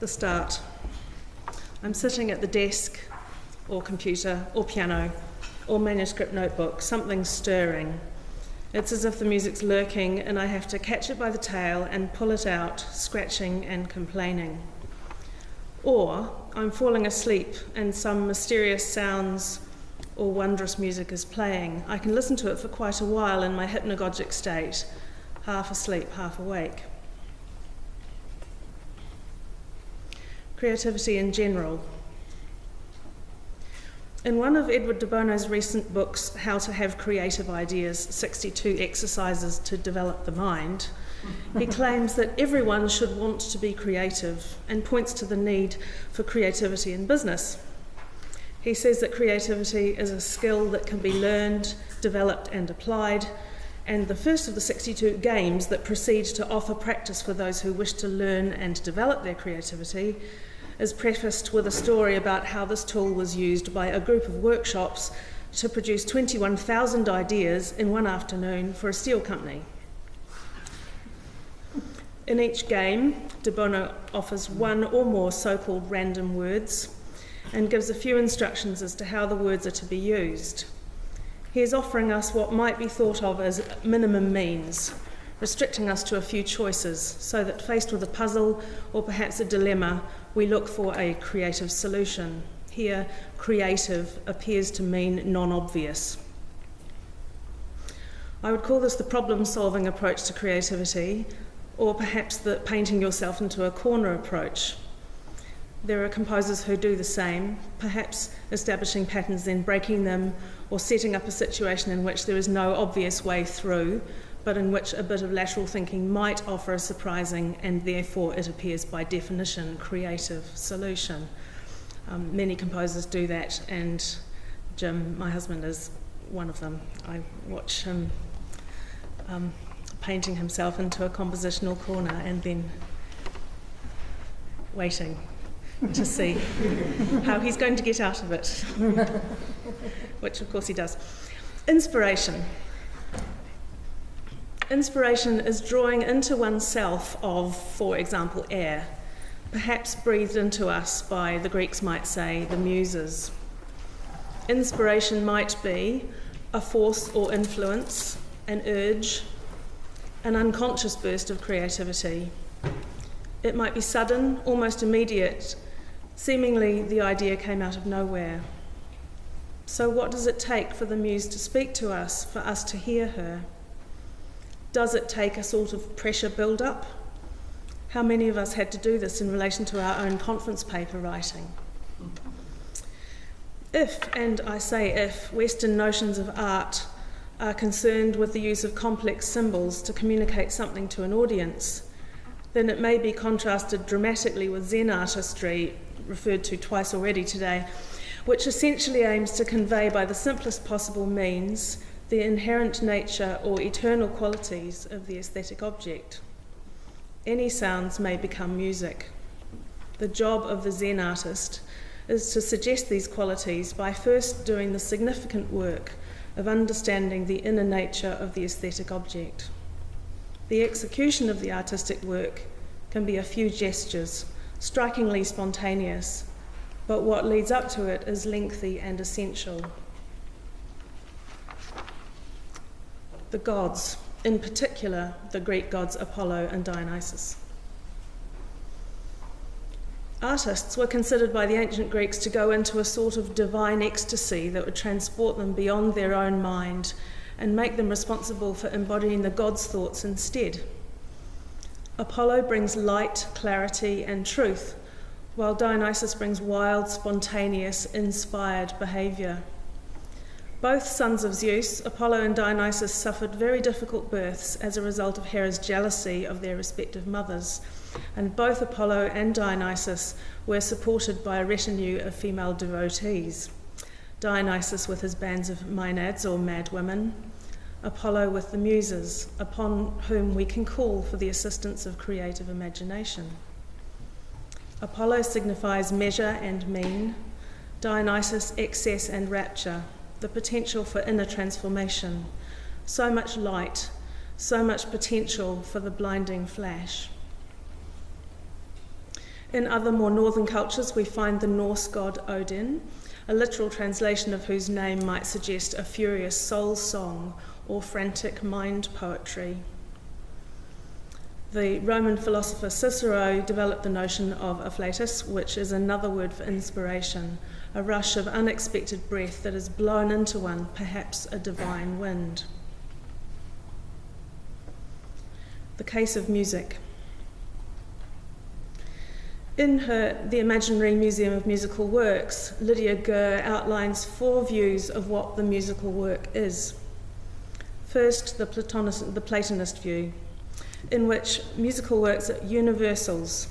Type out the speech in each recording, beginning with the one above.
the start. I'm sitting at the desk, or computer, or piano, or manuscript notebook, something stirring. It's as if the music's lurking and I have to catch it by the tail and pull it out, scratching and complaining. Or I'm falling asleep and some mysterious sounds or wondrous music is playing. I can listen to it for quite a while in my hypnagogic state, half asleep, half awake. Creativity in general. In one of Edward de Bono's recent books, How to Have Creative Ideas, 62 Exercises to Develop the Mind, he claims that everyone should want to be creative and points to the need for creativity in business. He says that creativity is a skill that can be learned, developed and applied, and the first of the 62 games that proceed to offer practice for those who wish to learn and develop their creativity is prefaced with a story about how this tool was used by a group of workshops to produce 21,000 ideas in one afternoon for a steel company. In each game, de Bono offers one or more so-called random words and gives a few instructions as to how the words are to be used. He is offering us what might be thought of as minimum means, restricting us to a few choices so that faced with a puzzle or perhaps a dilemma, we look for a creative solution. Here, creative appears to mean non-obvious. I would call this the problem-solving approach to creativity, or perhaps the painting yourself into a corner approach. There are composers who do the same, perhaps establishing patterns, then breaking them, or setting up a situation in which there is no obvious way through, but in which a bit of lateral thinking might offer a surprising, and therefore it appears by definition, creative solution. Many composers do that, and Jim, my husband, is one of them. I watch him painting himself into a compositional corner and then waiting to see how he's going to get out of it, which of course he does. Inspiration. Inspiration is drawing into oneself of, for example, air, perhaps breathed into us by, the Greeks might say, the muses. Inspiration might be a force or influence, an urge, an unconscious burst of creativity. It might be sudden, almost immediate. Seemingly, the idea came out of nowhere. So what does it take for the muse to speak to us, for us to hear her? Does it take a sort of pressure build-up? How many of us had to do this in relation to our own conference paper writing? If, and I say if, Western notions of art are concerned with the use of complex symbols to communicate something to an audience, then it may be contrasted dramatically with Zen artistry, referred to twice already today, which essentially aims to convey by the simplest possible means the inherent nature or eternal qualities of the aesthetic object. Any sounds may become music. The job of the Zen artist is to suggest these qualities by first doing the significant work of understanding the inner nature of the aesthetic object. The execution of the artistic work can be a few gestures, strikingly spontaneous, but what leads up to it is lengthy and essential. The gods, in particular the Greek gods Apollo and Dionysus. Artists were considered by the ancient Greeks to go into a sort of divine ecstasy that would transport them beyond their own mind and make them responsible for embodying the gods' thoughts instead. Apollo brings light, clarity, and truth, while Dionysus brings wild, spontaneous, inspired behaviour. Both sons of Zeus, Apollo and Dionysus, suffered very difficult births as a result of Hera's jealousy of their respective mothers, and both Apollo and Dionysus were supported by a retinue of female devotees. Dionysus with his bands of maenads, or mad women, Apollo with the muses, upon whom we can call for the assistance of creative imagination. Apollo signifies measure and mean, Dionysus excess and rapture, the potential for inner transformation, so much light, so much potential for the blinding flash. In other more northern cultures, we find the Norse god Odin, a literal translation of whose name might suggest a furious soul song or frantic mind poetry. The Roman philosopher Cicero developed the notion of afflatus, which is another word for inspiration, a rush of unexpected breath that is blown into one, perhaps a divine wind. The case of music. In her The Imaginary Museum of Musical Works, Lydia Gurr outlines 4 views of what the musical work is. First, the Platonist view, in which musical works are universals,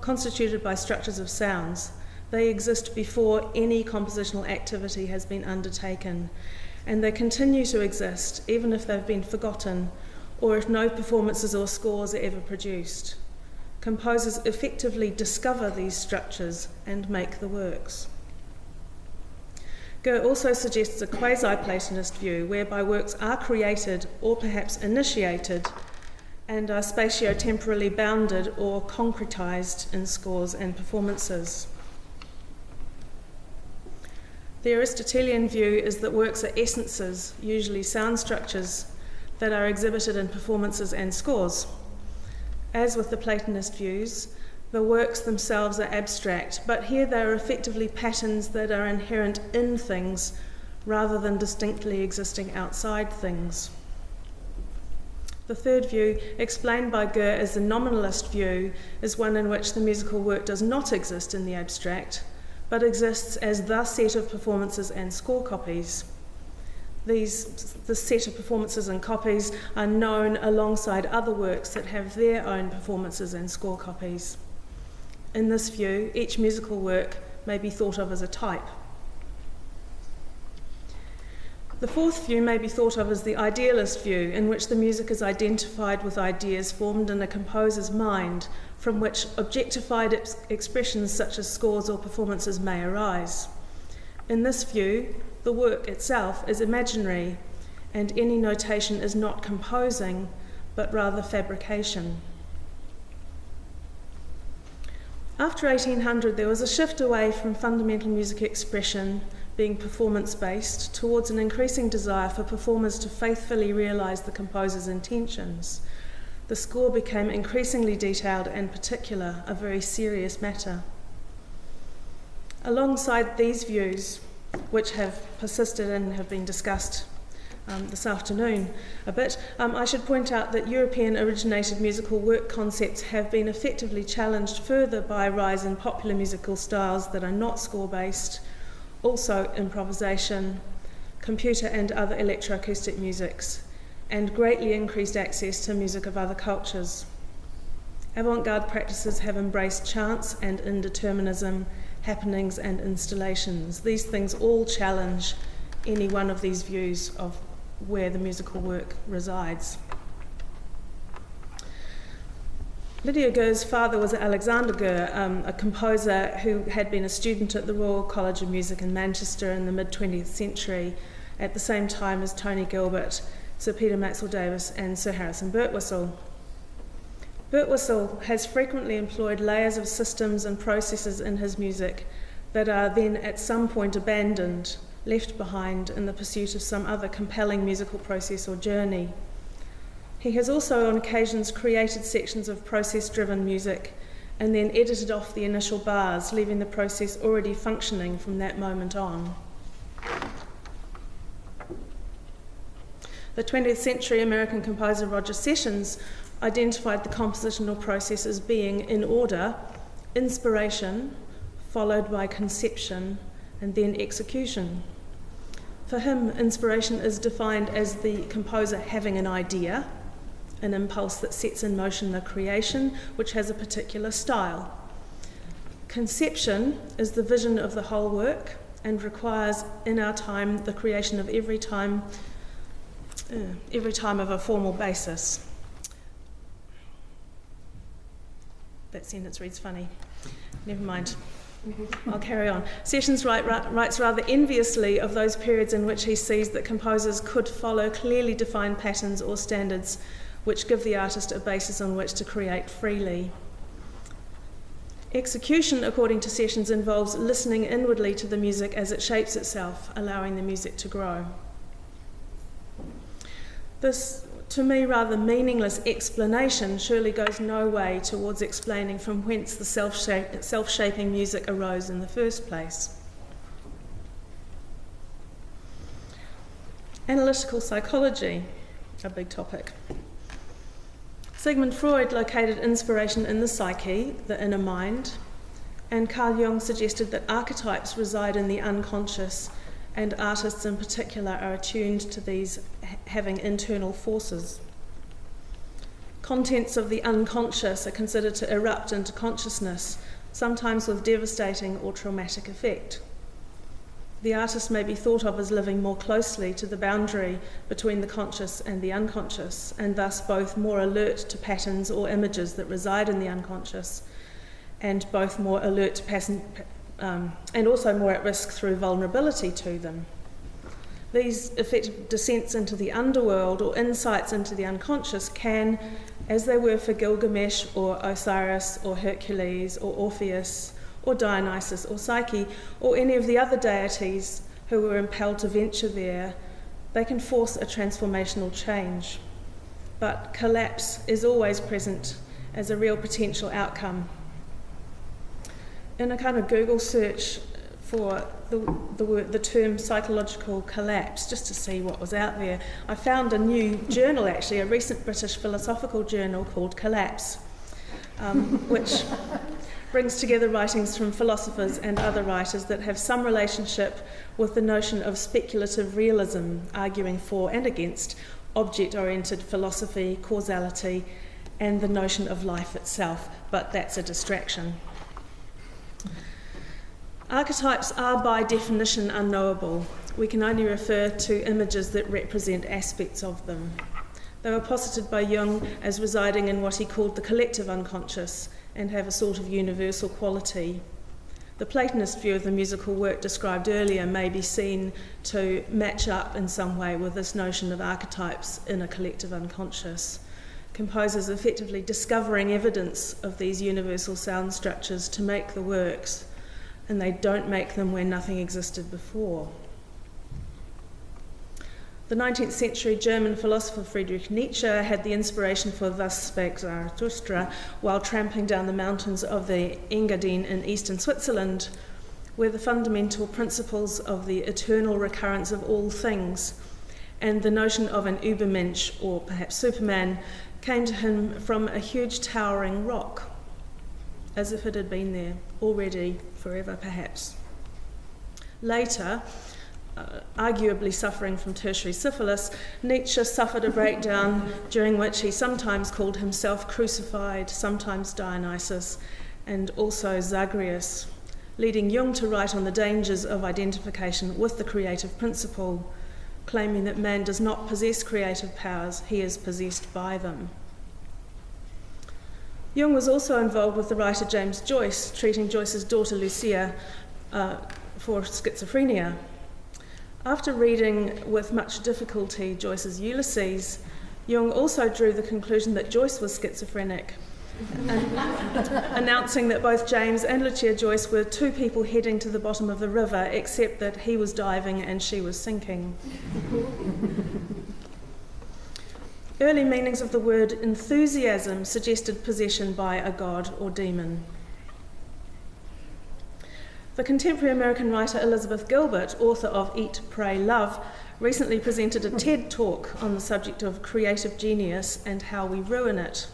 constituted by structures of sounds. They exist before any compositional activity has been undertaken, and they continue to exist even if they've been forgotten or if no performances or scores are ever produced. Composers effectively discover these structures and make the works. Gurr also suggests a quasi-Platonist view, whereby works are created or perhaps initiated and are spatio-temporally bounded or concretised in scores and performances. The Aristotelian view is that works are essences, usually sound structures, that are exhibited in performances and scores. As with the Platonist views, the works themselves are abstract, but here they are effectively patterns that are inherent in things rather than distinctly existing outside things. The third view, explained by Gurr as the Nominalist View, is one in which the musical work does not exist in the abstract, but exists as the set of performances and score copies. The set of performances and copies are known alongside other works that have their own performances and score copies. In this view, each musical work may be thought of as a type. The fourth view may be thought of as the Idealist View, in which the music is identified with ideas formed in a composer's mind, from which objectified expressions such as scores or performances may arise. In this view, the work itself is imaginary, and any notation is not composing, but rather fabrication. After 1800, there was a shift away from fundamental music expression being performance-based towards an increasing desire for performers to faithfully realise the composer's intentions. The score became increasingly detailed and particular, a very serious matter. Alongside these views, which have persisted and have been discussed this afternoon a bit, I should point out that European-originated musical work concepts have been effectively challenged further by a rise in popular musical styles that are not score-based, also improvisation, computer and other electroacoustic musics, and greatly increased access to music of other cultures. Avant-garde practices have embraced chance and indeterminism, happenings and installations. These things all challenge any one of these views of where the musical work resides. Lydia Gurr's father was Alexander Gurr, a composer who had been a student at the Royal College of Music in Manchester in the mid-20th century, at the same time as Tony Gilbert, Sir Peter Maxwell Davies and Sir Harrison Birtwistle. Birtwistle has frequently employed layers of systems and processes in his music that are then at some point abandoned, left behind in the pursuit of some other compelling musical process or journey. He has also on occasions created sections of process-driven music and then edited off the initial bars, leaving the process already functioning from that moment on. The 20th century American composer Roger Sessions identified the compositional process as being, in order, inspiration, followed by conception, and then execution. For him, inspiration is defined as the composer having an idea, an impulse that sets in motion the creation, which has a particular style. Conception is the vision of the whole work and requires, in our time, the creation of every time of a formal basis. That sentence reads funny. Never mind. I'll carry on. Sessions writes rather enviously of those periods in which he sees that composers could follow clearly defined patterns or standards which give the artist a basis on which to create freely. Execution, according to Sessions, involves listening inwardly to the music as it shapes itself, allowing the music to grow. This, to me, rather meaningless explanation surely goes no way towards explaining from whence the self-shaping music arose in the first place. Analytical psychology, a big topic. Sigmund Freud located inspiration in the psyche, the inner mind, and Carl Jung suggested that archetypes reside in the unconscious, and artists in particular are attuned to these having internal forces. Contents of the unconscious are considered to erupt into consciousness, sometimes with devastating or traumatic effect. The artist may be thought of as living more closely to the boundary between the conscious and the unconscious, and thus both more alert to patterns or images that reside in the unconscious, and both more alert to and also more at risk through vulnerability to them. These effective descents into the underworld or insights into the unconscious can, as they were for Gilgamesh or Osiris or Hercules or Orpheus or Dionysus or Psyche or any of the other deities who were impelled to venture there, they can force a transformational change. But collapse is always present as a real potential outcome. In a kind of Google search for the term psychological collapse, just to see what was out there, I found a new journal, actually, a recent British philosophical journal called Collapse, which brings together writings from philosophers and other writers that have some relationship with the notion of speculative realism, arguing for and against object-oriented philosophy, causality, and the notion of life itself, but that's a distraction. Archetypes are by definition unknowable. We can only refer to images that represent aspects of them. They were posited by Jung as residing in what he called the collective unconscious and have a sort of universal quality. The Platonist view of the musical work described earlier may be seen to match up in some way with this notion of archetypes in a collective unconscious. Composers effectively discovering evidence of these universal sound structures to make the works, and they don't make them where nothing existed before. The 19th century German philosopher Friedrich Nietzsche had the inspiration for Thus Spake Zarathustra while tramping down the mountains of the Engadin in eastern Switzerland, where the fundamental principles of the eternal recurrence of all things and the notion of an Übermensch, or perhaps Superman, came to him from a huge towering rock, as if it had been there already forever, perhaps. Later, arguably suffering from tertiary syphilis, Nietzsche suffered a breakdown during which he sometimes called himself crucified, sometimes Dionysus, and also Zagreus, leading Jung to write on the dangers of identification with the creative principle, claiming that man does not possess creative powers, he is possessed by them. Jung was also involved with the writer James Joyce, treating Joyce's daughter Lucia for schizophrenia. After reading with much difficulty Joyce's Ulysses, Jung also drew the conclusion that Joyce was schizophrenic, announcing that both James and Lucia Joyce were two people heading to the bottom of the river, except that he was diving and she was sinking. Early meanings of the word enthusiasm suggested possession by a god or demon. The contemporary American writer Elizabeth Gilbert, author of Eat, Pray, Love, recently presented a TED talk on the subject of creative genius and how we ruin it,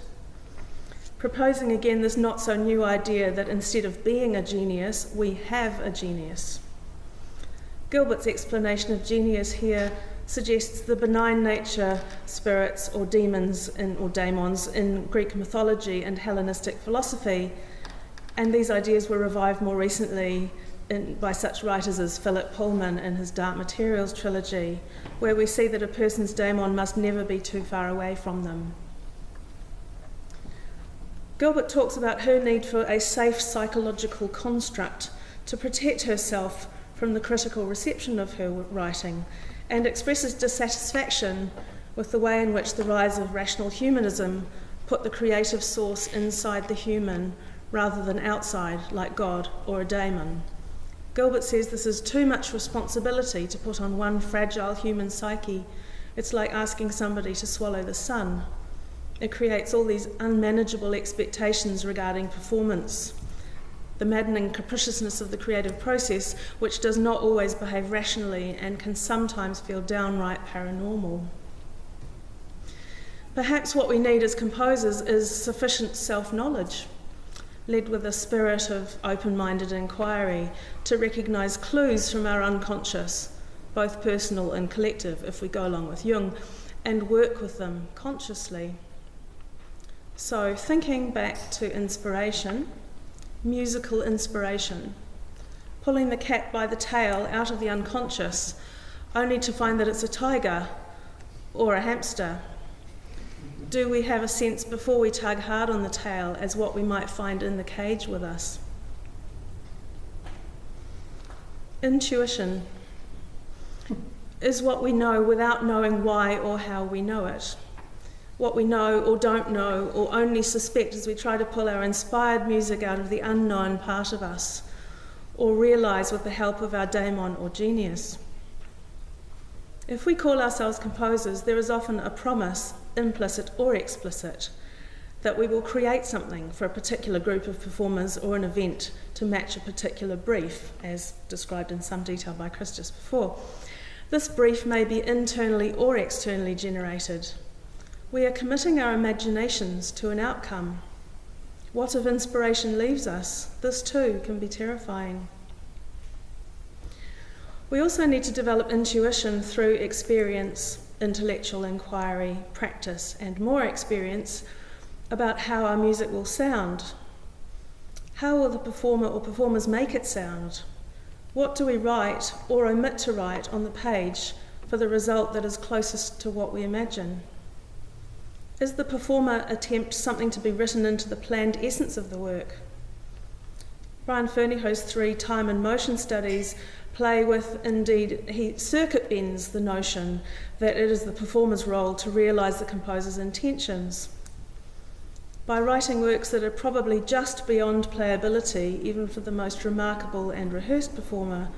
proposing again this not-so-new idea that instead of being a genius, we have a genius. Gilbert's explanation of genius here suggests the benign nature, spirits or demons or daemons in Greek mythology and Hellenistic philosophy, and these ideas were revived more recently by such writers as Philip Pullman in his Dark Materials trilogy, where we see that a person's daemon must never be too far away from them. Gilbert talks about her need for a safe psychological construct to protect herself from the critical reception of her writing, and expresses dissatisfaction with the way in which the rise of rational humanism put the creative source inside the human rather than outside, like God or a daemon. Gilbert says this is too much responsibility to put on one fragile human psyche. It's like asking somebody to swallow the sun. It creates all these unmanageable expectations regarding performance, the maddening capriciousness of the creative process, which does not always behave rationally and can sometimes feel downright paranormal. Perhaps what we need as composers is sufficient self-knowledge, led with a spirit of open-minded inquiry, to recognise clues from our unconscious, both personal and collective, if we go along with Jung, and work with them consciously. So, thinking back to inspiration, musical inspiration, pulling the cat by the tail out of the unconscious, only to find that it's a tiger or a hamster. Do we have a sense before we tug hard on the tail as what we might find in the cage with us? Intuition is what we know without knowing why or how we know it. What we know or don't know or only suspect as we try to pull our inspired music out of the unknown part of us, or realise with the help of our daemon or genius. If we call ourselves composers, there is often a promise, implicit or explicit, that we will create something for a particular group of performers or an event to match a particular brief, as described in some detail by Chris just before. This brief may be internally or externally generated. We are committing our imaginations to an outcome. What if inspiration leaves us? This too can be terrifying. We also need to develop intuition through experience, intellectual inquiry, practice, and more experience about how our music will sound. How will the performer or performers make it sound? What do we write or omit to write on the page for the result that is closest to what we imagine? Is the performer attempt something to be written into the planned essence of the work? Brian Fernyhoe's 3 time and motion studies play with, indeed, he circuit bends the notion that it is the performer's role to realise the composer's intentions. By writing works that are probably just beyond playability, even for the most remarkable and rehearsed performer,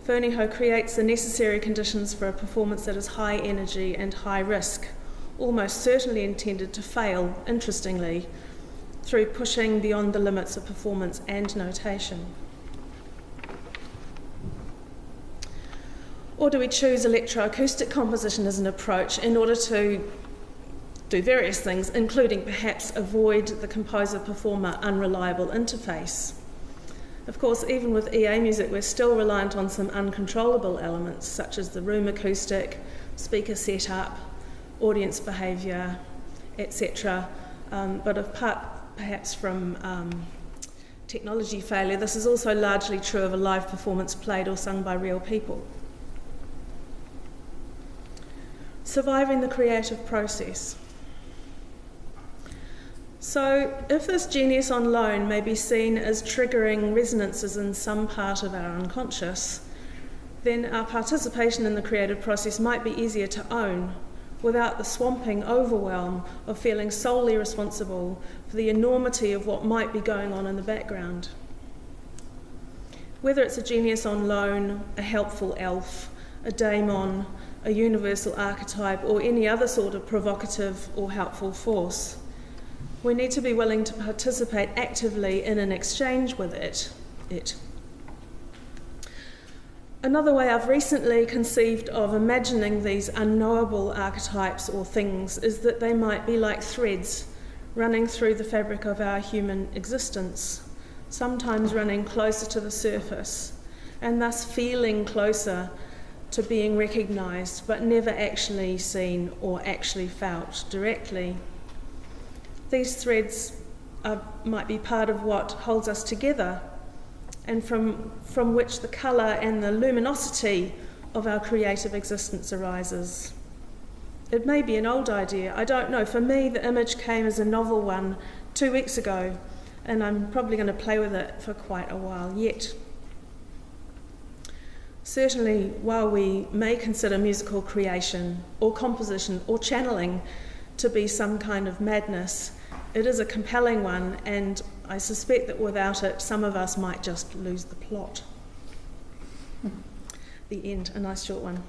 Fernyhoe creates the necessary conditions for a performance that is high energy and high risk, almost certainly intended to fail, interestingly, through pushing beyond the limits of performance and notation. Or do we choose electroacoustic composition as an approach in order to do various things, including perhaps avoid the composer-performer unreliable interface? Of course, even with EA music, we're still reliant on some uncontrollable elements, such as the room acoustic, speaker setup, audience behaviour, etc. But apart perhaps from technology failure, this is also largely true of a live performance played or sung by real people. Surviving the creative process. So, if this genius on loan may be seen as triggering resonances in some part of our unconscious, then our participation in the creative process might be easier to own, without the swamping overwhelm of feeling solely responsible for the enormity of what might be going on in the background. Whether it's a genius on loan, a helpful elf, a daemon, a universal archetype, or any other sort of provocative or helpful force, we need to be willing to participate actively in an exchange with it. Another way I've recently conceived of imagining these unknowable archetypes or things is that they might be like threads running through the fabric of our human existence, sometimes running closer to the surface, and thus feeling closer to being recognised, but never actually seen or actually felt directly. These threads might be part of what holds us together, and from which the colour and the luminosity of our creative existence arises. It may be an old idea, I don't know. For me, the image came as a novel one 2 weeks ago, and I'm probably going to play with it for quite a while yet. Certainly, while we may consider musical creation or composition or channeling to be some kind of madness, it is a compelling one, and I suspect that without it, some of us might just lose the plot. The end, a nice short one.